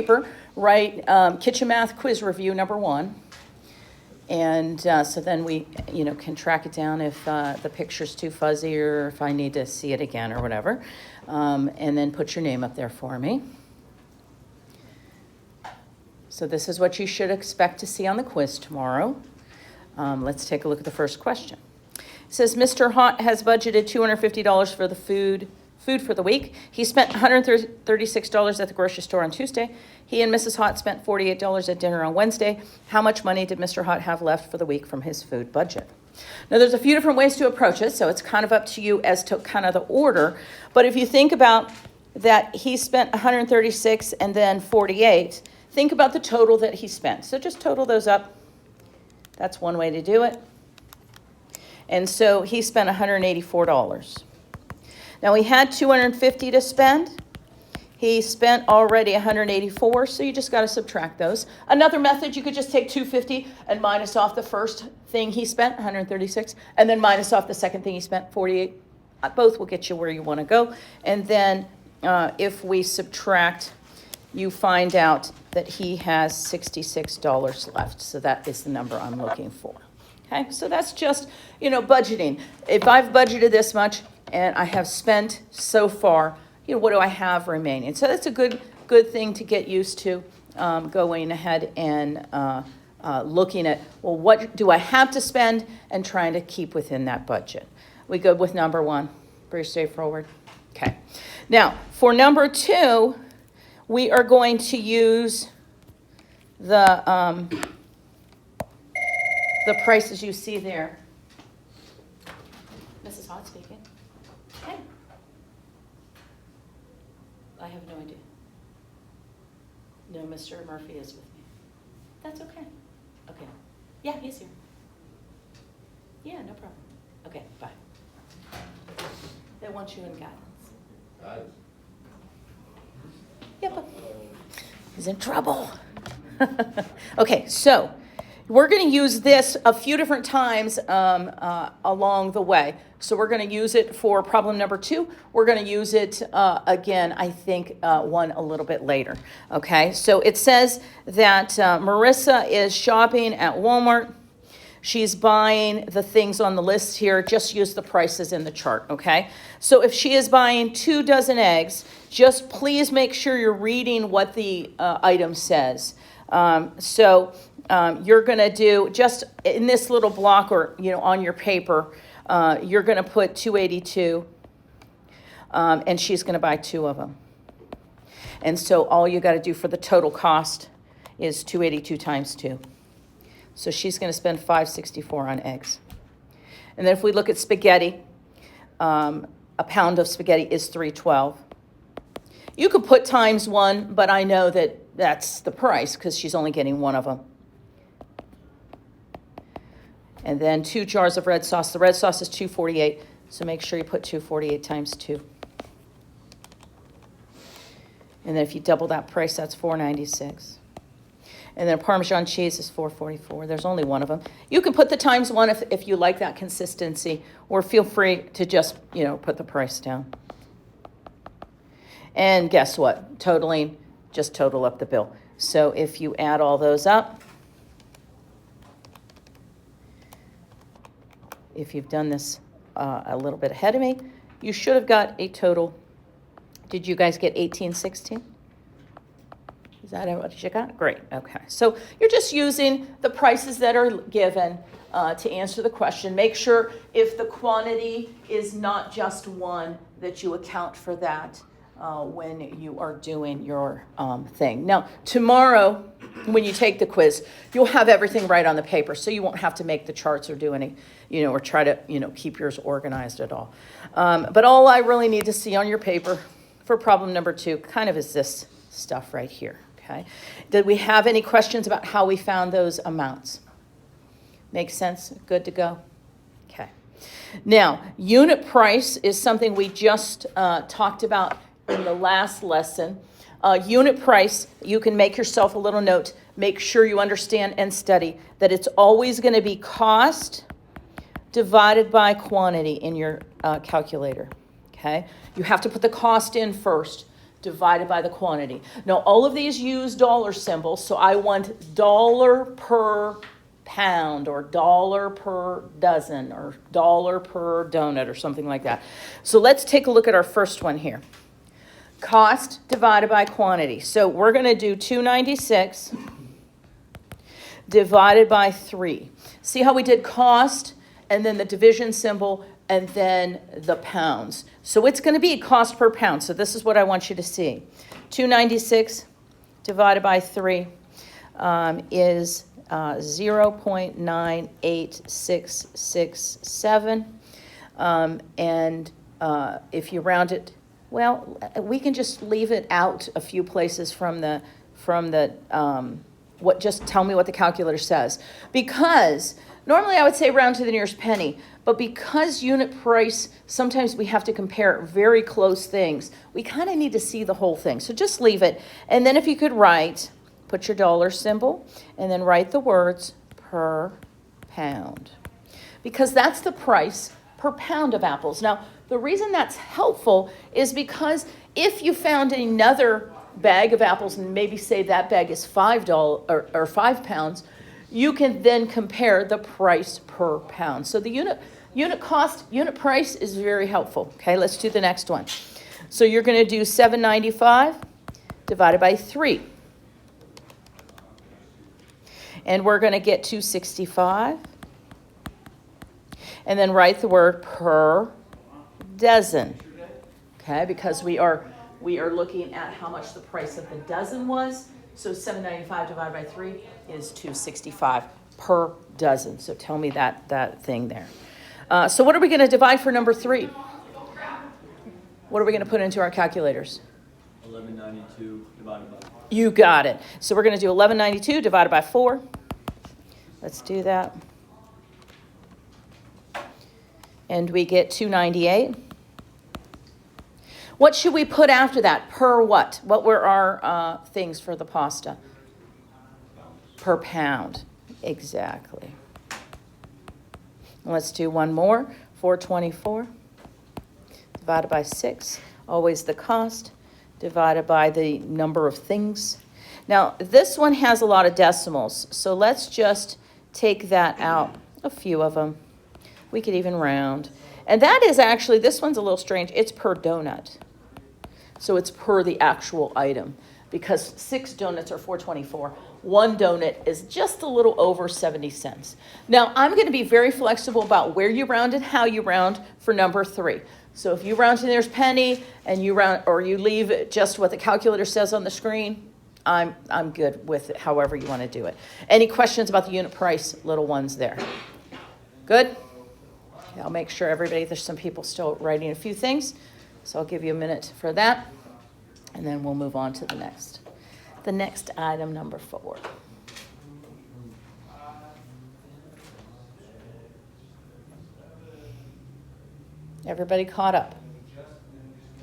paper, write kitchen math quiz review number 1. And so then we, can track it down if the picture's too fuzzy or if I need to see it again or whatever. And then put your name up there for me. So this is what you should expect to see on the quiz tomorrow. Let's take a look at the first question. It says, Mr. Hott has budgeted $250 for the food for the week. He spent $136 at the grocery store on Tuesday. He and Mrs. Hott spent $48 at dinner on Wednesday. How much money did Mr. Hott have left for the week from his food budget? Now, there's a few different ways to approach it, so it's kind of up to you as to kind of the order. But if you think about that he spent $136 and then $48, think about the total that he spent. So just total those up. That's one way to do it. And so he spent $184. Now, he had $250 to spend. He spent already $184, so you just got to subtract those. Another method, you could just take $250 and minus off the first thing he spent, $136, and then minus off the second thing he spent, $48. Both will get you where you want to go. And then if we subtract, you find out that he has $66 left. So that is the number I'm looking for. Okay, so that's just, budgeting. If I've budgeted this much and I have spent so far, what do I have remaining? So that's a good thing to get used to, going ahead and looking at, well, what do I have to spend and trying to keep within that budget. We good with number 1? Pretty straightforward. Okay. Now, for number 2, we are going to use the prices you see there. Mrs. Hott speaking. Hey. I have no idea. No, Mr. Murphy is with me. That's okay. Okay. Yeah, he's here. Yeah, no problem. Okay, bye. They want you in guidance. Yeah, but he's in trouble. Okay, so we're going to use this a few different times along the way. So we're going to use it for problem number 2. We're going to use it again, I think, one a little bit later. Okay, so it says that Marissa is shopping at Walmart. She's buying the things on the list here. Just use the prices in the chart, okay? So if she is buying 2 dozen eggs, just please make sure you're reading what the item says. You're going to do, just in this little block or, on your paper, you're going to put 282, and she's going to buy 2 of them. And so all you got to do for the total cost is 282 times 2. So she's going to spend $5.64 on eggs. And then if we look at spaghetti, a pound of spaghetti is $3.12. You could put times 1, but I know that that's the price because she's only getting 1 of them. And then 2 jars of red sauce. The red sauce is $2.48, so make sure you put $2.48 times 2. And then if you double that price, that's $4.96. And then Parmesan cheese is $4.44. There's only 1 of them. You can put the times 1 if you like that consistency, or feel free to just, put the price down. And guess what? Totaling, just total up the bill. So if you add all those up, if you've done this a little bit ahead of me, you should have got a total. Did you guys get 1816? Is that what you got? Great. Okay. So you're just using the prices that are given to answer the question. Make sure if the quantity is not just 1, that you account for that when you are doing your thing. Now, tomorrow, when you take the quiz, you'll have everything right on the paper, so you won't have to make the charts or do any, or try to, keep yours organized at all. But all I really need to see on your paper for problem number 2 kind of is this stuff right here. Okay. Did we have any questions about how we found those amounts? Makes sense? Good to go? Okay. Now, unit price is something we just talked about in the last lesson. Unit price, you can make yourself a little note. Make sure you understand and study that it's always going to be cost divided by quantity in your calculator. Okay. You have to put the cost in first divided by the quantity. Now, all of these use dollar symbols, so I want dollar per pound or dollar per dozen or dollar per donut or something like that. So let's take a look at our first one here. Cost divided by quantity. So we're going to do $2.96 divided by 3. See how we did cost and then the division symbol and then the pounds. So it's going to be cost per pound. So this is what I want you to see. $2.96 divided by 3 is 0.98667. And if you round it, well, we can just leave it out a few places from the just tell me what the calculator says. Because normally I would say round to the nearest penny, but because unit price, sometimes we have to compare very close things. We kind of need to see the whole thing. So just leave it. And then if you could write, put your dollar symbol, and then write the words per pound. Because that's the price per pound of apples. Now, the reason that's helpful is because if you found another bag of apples and maybe say that bag is $5 or 5 pounds, you can then compare the price per pound. So the unit price is very helpful. Okay, let's do the next one. So you're going to do $7.95 divided by 3. And we're going to get $2.65. And then write the word per dozen. Okay, because we are looking at how much the price of the dozen was. So $7.95 divided by 3 is $2.65 per dozen. So tell me that thing there. So what are we going to divide for number 3? What are we going to put into our calculators? 1192 divided by 4. You got it. So we're going to do 1192 divided by 4. Let's do that. And we get 298. What should we put after that? Per what? What were our things for the pasta? Per pound. Exactly. Let's do one more. 424 divided by 6. Always the cost divided by the number of things. Now, this one has a lot of decimals, so let's just take that out, a few of them. We could even round. And that is actually, this one's a little strange. It's per donut. So it's per the actual item. Because 6 donuts are $4.24. 1 donut is just a little over 70 cents. Now, I'm going to be very flexible about where you round and how you round for number 3. So if you round to the nearest penny and you round, or you leave it just what the calculator says on the screen, I'm good with it, however you want to do it. Any questions about the unit price, little ones there? Good? Okay, I'll make sure everybody, there's some people still writing a few things, so I'll give you a minute for that, and then we'll move on to the next. The next item, number 4. Everybody caught up?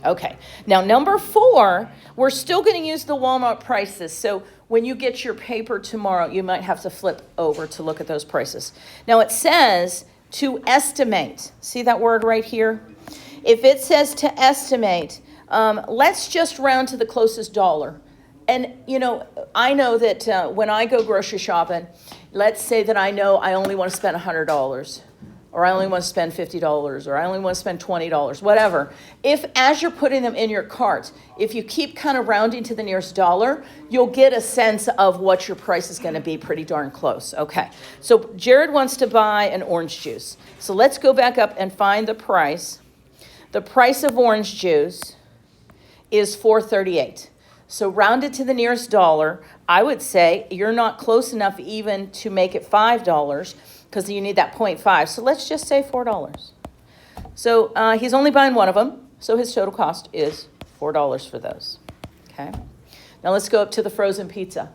Okay. Now, number 4, we're still going to use the Walmart prices. So when you get your paper tomorrow, you might have to flip over to look at those prices. Now, it says to estimate. See that word right here? If it says to estimate, let's just round to the closest dollar. And, you know, I know that when I go grocery shopping, let's say that I know I only want to spend $100. Or I only want to spend $50, or I only want to spend $20, whatever. If, as you're putting them in your cart, if you keep kind of rounding to the nearest dollar, you'll get a sense of what your price is going to be pretty darn close. Okay, so Jared wants to buy an orange juice. So let's go back up and find the price. The price of orange juice is $4.38. So rounded to the nearest dollar, I would say you're not close enough even to make it $5, because you need that 0.5. So let's just say $4. So he's only buying one of them, so his total cost is $4 for those. Okay. Now let's go up to the frozen pizza.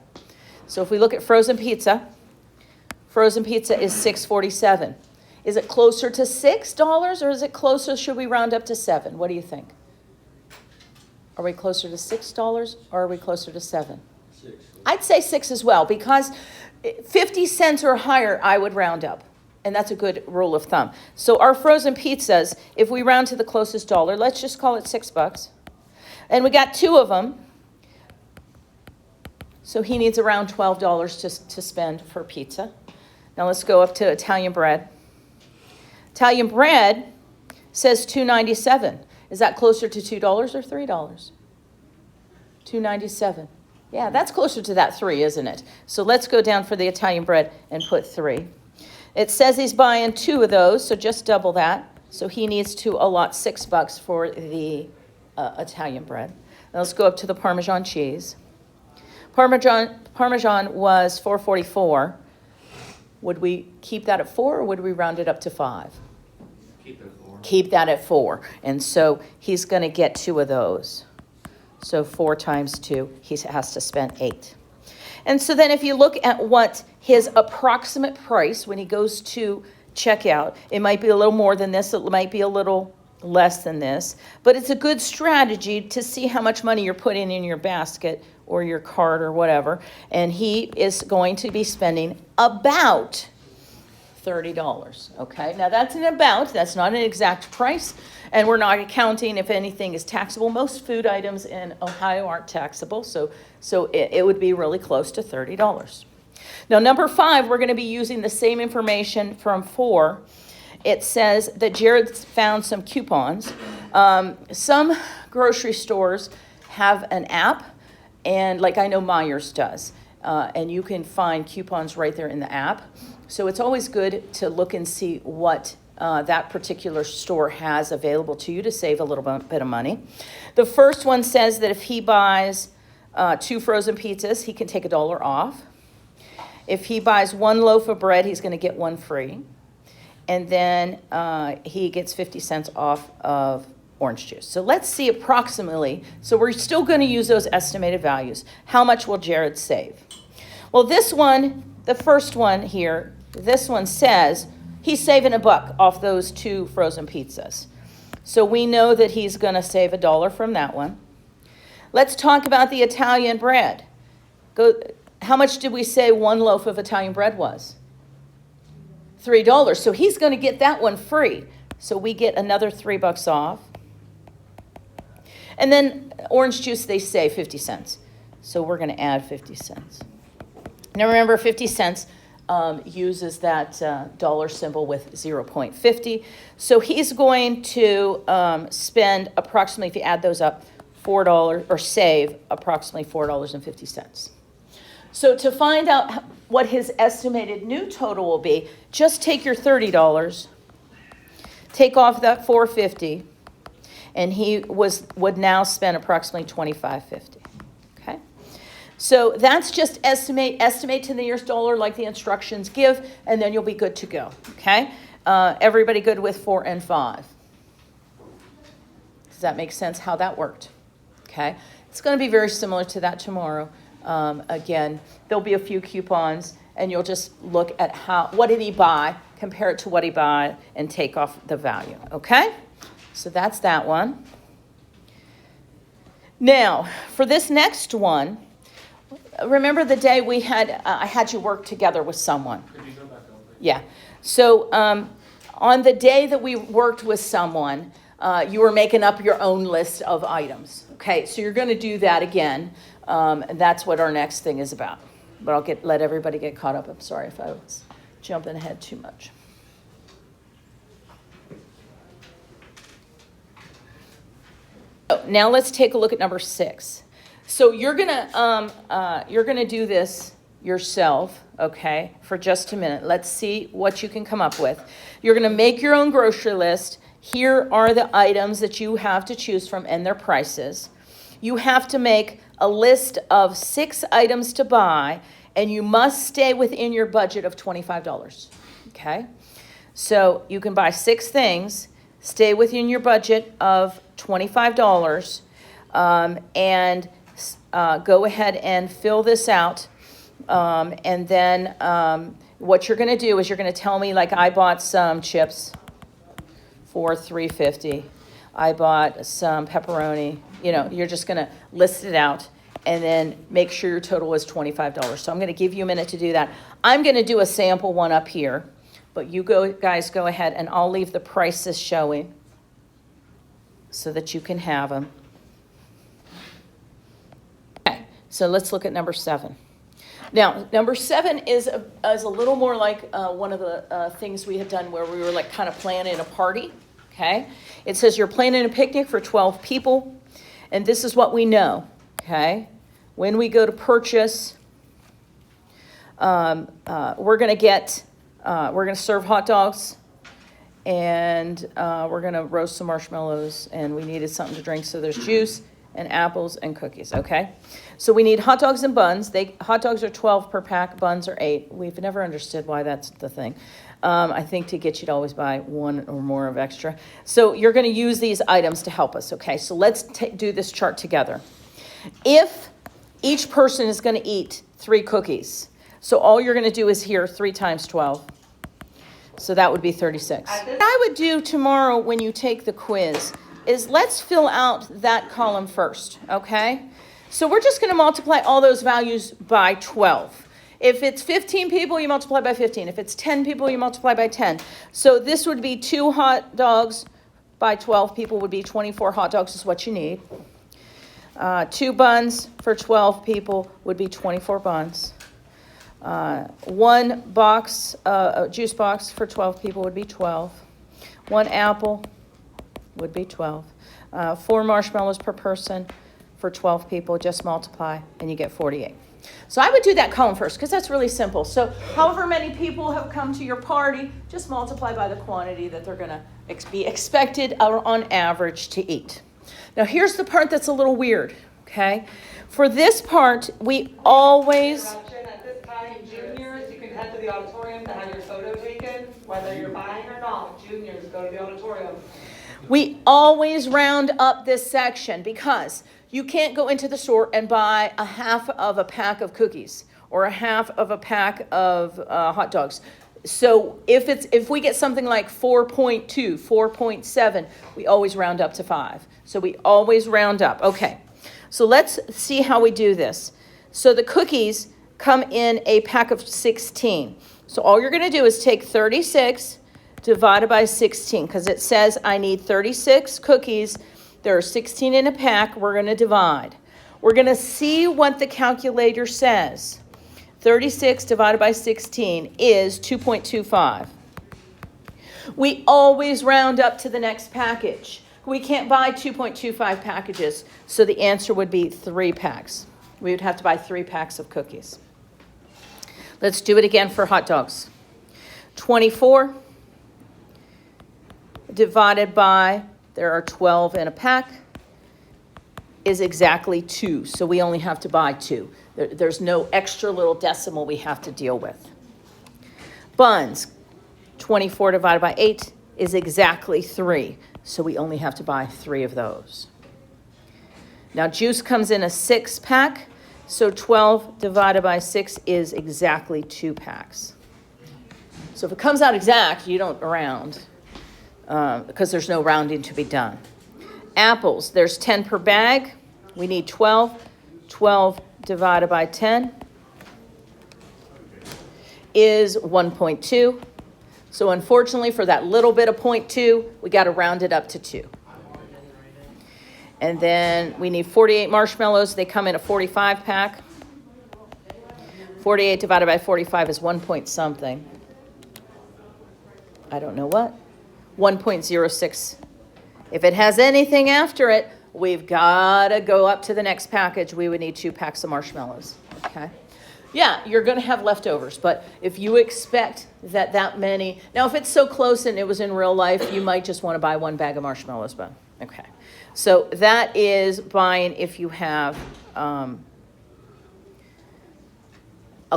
So if we look at frozen pizza is $6.47. Is it closer to $6 or is it closer, should we round up to 7? What do you think? Are we closer to $6 or are we closer to 7? 6. I'd say 6 as well, because 50 cents or higher, I would round up. And that's a good rule of thumb. So our frozen pizzas, if we round to the closest dollar, let's just call it $6. And we got 2 of them. So he needs around $12 to spend for pizza. Now let's go up to Italian bread. Italian bread says $2.97. Is that closer to $2 or $3? $2.97. Yeah, that's closer to that 3, isn't it? So let's go down for the Italian bread and put 3. It says he's buying 2 of those, so just double that. So he needs to allot $6 for the Italian bread. Now let's go up to the Parmesan cheese. Parmesan was $4.44. Would we keep that at 4 or would we round it up to 5? Keep it at 4. Keep that at 4. And so he's going to get 2 of those. So 4 times 2, he has to spend 8. And so then if you look at what his approximate price when he goes to checkout, it might be a little more than this, it might be a little less than this, but it's a good strategy to see how much money you're putting in your basket or your cart or whatever. And he is going to be spending about $30, okay? Now that's an about, that's not an exact price, and we're not accounting if anything is taxable. Most food items in Ohio aren't taxable, so it would be really close to $30. Now number 5, we're gonna be using the same information from 4. It says that Jared found some coupons. Some grocery stores have an app, and like I know Myers does, and you can find coupons right there in the app. So it's always good to look and see what that particular store has available to you to save a little bit of money. The first one says that if he buys 2 frozen pizzas, he can take $1 off. If he buys 1 loaf of bread, he's going to get 1 free. And then he gets 50 cents off of orange juice. So let's see approximately, so we're still going to use those estimated values. How much will Jared save? Well, this one, the first one here, this one says he's saving $1 off those 2 frozen pizzas. So we know that he's going to save $1 from that one. Let's talk about the Italian bread. How much did we say 1 loaf of Italian bread was? $3. So he's going to get that one free. So we get another $3 off. And then orange juice, they say 50 cents. So we're going to add 50 cents. Now remember, 50 cents uses that dollar symbol with 0.50. So he's going to spend approximately, if you add those up, $4, or save approximately $4.50. So to find out what his estimated new total will be, just take your $30, take off that $4.50, and he would now spend approximately $25.50. Okay, so that's just estimate to the nearest dollar like the instructions give, and then you'll be good to go. Okay, everybody good with 4 and 5? Does that make sense how that worked? Okay, it's going to be very similar to that tomorrow. Again, there'll be a few coupons, and you'll just look at what did he buy, compare it to what he bought, and take off the value. Okay, so that's that one. Now, for this next one, remember the day we had I had you work together with someone. Could you go back over? Yeah. So on the day that we worked with someone, you were making up your own list of items. Okay, so you're going to do that again. And that's what our next thing is about. But I'll let everybody get caught up. I'm sorry if I was jumping ahead too much. So now let's take a look at number 6. So you're gonna do this yourself, okay, for just a minute. Let's see what you can come up with. You're gonna make your own grocery list. Here are the items that you have to choose from and their prices. You have to make a list of 6 items to buy, and you must stay within your budget of $25, okay? So you can buy 6 things, stay within your budget of $25, and go ahead and fill this out. And then what you're going to do is you're going to tell me, like, I bought some chips for $3.50. I bought some pepperoni. You know, you're just going to list it out and then make sure your total is $25. So I'm going to give you a minute to do that. I'm going to do a sample one up here, but you guys go ahead, and I'll leave the prices showing so that you can have them. So let's look at number 7. Now, number 7 is a little more like one of the things we had done where we were like kind of planning a party, okay? It says you're planning a picnic for 12 people, and this is what we know, okay? When we go to purchase, we're going to serve hot dogs, and we're going to roast some marshmallows, and we needed something to drink, so there's juice and apples and cookies, okay? So we need hot dogs and buns. Hot dogs are 12 per pack, buns are 8. We've never understood why that's the thing. I think to get you to always buy one or more of extra. So you're going to use these items to help us, okay? So let's do this chart together. If each person is going to eat 3 cookies, so all you're going to do is here 3 times 12. So that would be 36. What I would do tomorrow when you take the quiz is let's fill out that column first, okay? So we're just going to multiply all those values by 12. If it's 15 people, you multiply by 15. If it's 10 people, you multiply by 10. So this would be 2 hot dogs by 12 people would be 24 hot dogs is what you need. 2 buns for 12 people would be 24 buns. 1 box, juice box for 12 people would be 12. 1 apple would be 12. 4 marshmallows per person for 12 people, just multiply, and you get 48. So I would do that column first, because that's really simple. So however many people have come to your party, just multiply by the quantity that they're going to be expected on average to eat. Now here's the part that's a little weird, okay? For this part, we always... At this time, juniors, you can head to the auditorium to have your photo taken, whether you're buying or not. Juniors, go to the auditorium. We always round up this section because you can't go into the store and buy a half of a pack of cookies or a half of a pack of hot dogs. So if we get something like 4.2, 4.7, we always round up to 5. So we always round up. Okay, so let's see how we do this. So the cookies come in a pack of 16. So all you're going to do is take 36 divided by 16, because it says I need 36 cookies. There are 16 in a pack. We're going to divide. We're going to see what the calculator says. 36 divided by 16 is 2.25. We always round up to the next package. We can't buy 2.25 packages, so the answer would be 3 packs. We would have to buy 3 packs of cookies. Let's do it again for hot dogs. 24 divided by, there are 12 in a pack, is exactly 2. So we only have to buy 2. There's no extra little decimal we have to deal with. Buns, 24 divided by 8 is exactly 3. So we only have to buy 3 of those. Now juice comes in a 6-pack. So 12 divided by 6 is exactly 2 packs. So if it comes out exact, you don't round. Because there's no rounding to be done. Apples, there's 10 per bag. We need 12. 12 divided by 10 is 1.2. So unfortunately for that little bit of 0.2, we got to round it up to 2. And then we need 48 marshmallows. They come in a 45 pack. 48 divided by 45 is 1 point something. I don't know what. 1.06. If it has anything after it, we've got to go up to the next package. We would need 2 packs of marshmallows. Okay. Yeah, you're going to have leftovers, but if you expect that many, now if it's so close and it was in real life, you might just want to buy 1 bag of marshmallows, but okay. So that is buying if you have a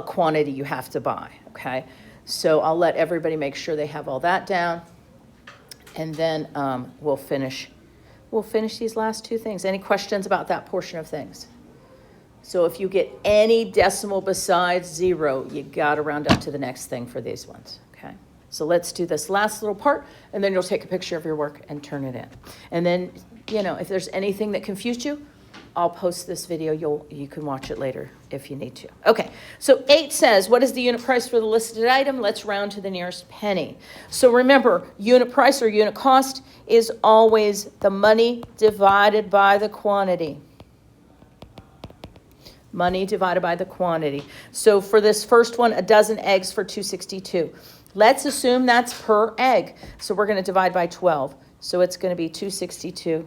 quantity you have to buy, okay? So I'll let everybody make sure they have all that down, and then we'll finish these last 2 things. Any questions about that portion of things? So if you get any decimal besides 0, you got to round up to the next thing for these ones, okay? So let's do this last little part, and then you'll take a picture of your work and turn it in. And then, you know, if there's anything that confused you, I'll post this video. You can watch it later if you need to. Okay, so 8 says, what is the unit price for the listed item? Let's round to the nearest penny. So remember, unit price or unit cost is always the money divided by the quantity. Money divided by the quantity. So for this first one, a dozen eggs for $2.62. Let's assume that's per egg. So we're going to divide by 12. So it's going to be $2.62.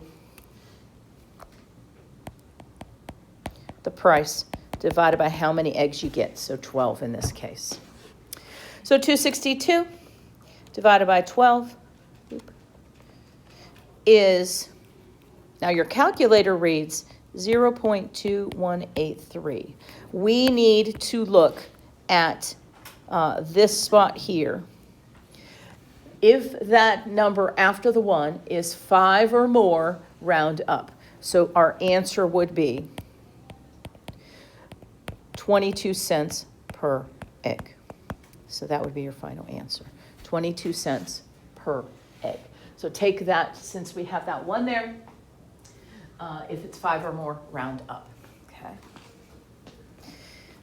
The price divided by how many eggs you get. So 12 in this case. So $2.62 divided by 12 is, now your calculator reads 0.2183. We need to look at this spot here. If that number after the 1 is 5 or more, round up. So our answer would be 22 cents per egg. So that would be your final answer. 22 cents per egg. So take that, since we have that 1 there, if it's 5 or more, round up, okay?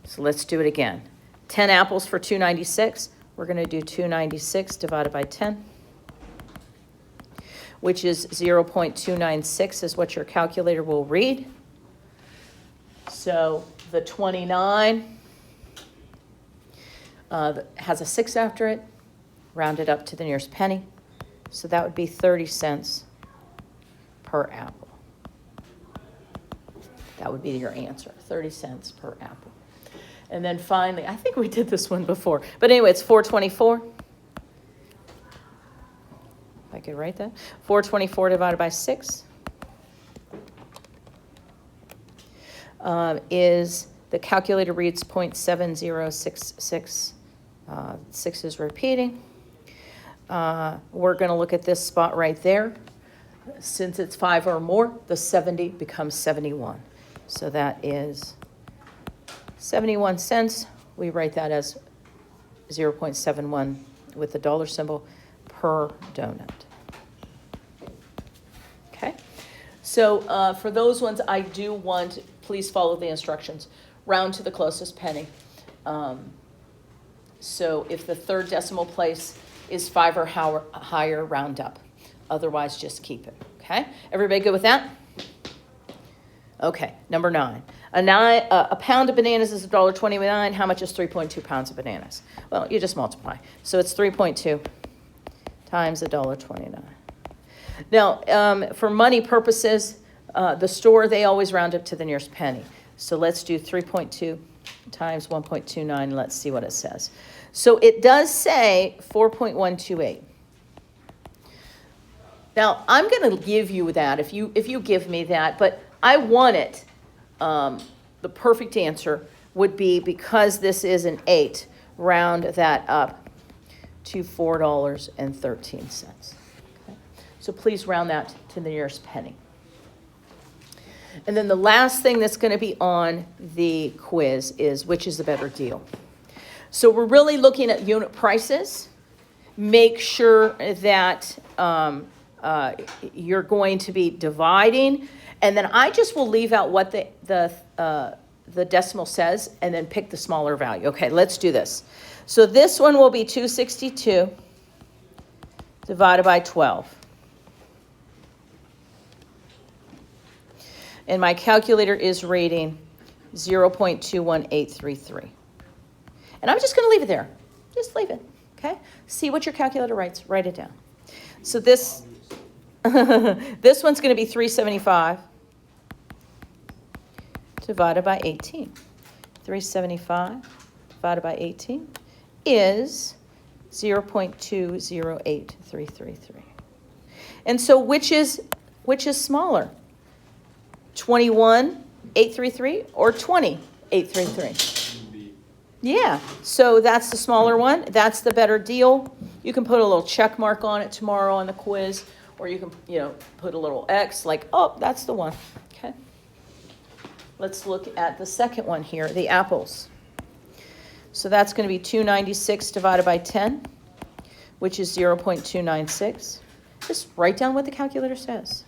So let's do it again. 10 apples for $2.96. We're going to do $2.96 divided by 10, which is 0.296 is what your calculator will read. So the 29 has a 6 after it, rounded up to the nearest penny. So that would be 30 cents per apple. That would be your answer, 30 cents per apple. And then finally, I think we did this one before, but anyway, it's $4.24. If I could write that. $4.24 divided by 6 is, the calculator reads 0.7066. 6 is repeating. We're going to look at this spot right there. Since it's 5 or more, the 70 becomes 71. So that is 71 cents. We write that as 0.71 with the dollar symbol per donut. Okay. So for those ones, I do want, please follow the instructions. Round to the closest penny. So if the third decimal place is 5 or higher, round up. Otherwise, just keep it. Okay. Everybody good with that? Okay, number 9. A pound of bananas is $1.29. How much is 3.2 pounds of bananas? Well, you just multiply. So it's 3.2 times $1.29. Now, for money purposes, the store, they always round up to the nearest penny. So let's do 3.2 times 1.29. Let's see what it says. So it does say 4.128. Now, I'm going to give you that if you give me that, but I want it. The perfect answer would be, because this is an 8, round that up to $4.13. Okay? So please round that to the nearest penny. And then the last thing that's going to be on the quiz is, which is the better deal? So we're really looking at unit prices. Make sure that you're going to be dividing, and then I just will leave out what the decimal says and then pick the smaller value. Okay, let's do this. So this one will be 262 divided by 12. And my calculator is reading 0.21833. And I'm just going to leave it there. Just leave it, okay? See what your calculator writes. Write it down. So this, this one's going to be 375 divided by 18. 375 divided by 18 is 0.208333. And so which is smaller? 21,833 or 20,833? Yeah, so that's the smaller one. That's the better deal. You can put a little check mark on it tomorrow on the quiz, or you can, put a little X like, oh, that's the one. Okay. Let's look at the second one here, the apples. So that's going to be 296 divided by 10, which is 0.296. Just write down what the calculator says.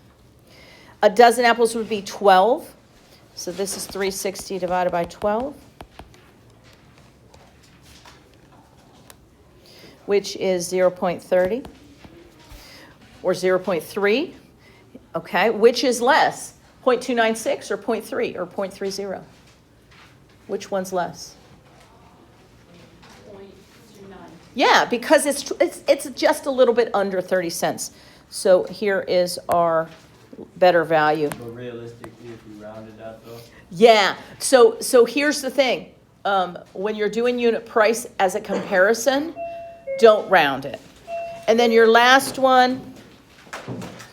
A dozen apples would be 12. So this is 360 divided by 12, which is 0.30 or 0.3. Okay, which is less, 0.296 or 0.3 or 0.30? Which one's less? 0.29. Yeah, because it's just a little bit under 30 cents. So here is our better value. But realistically, if we round it out though, Yeah, so here's the thing. When you're doing unit price as a comparison, don't round it. And then your last one.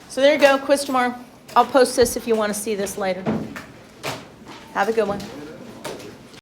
So there you go, quiz tomorrow. I'll post this if you want to see this later. Have a good one.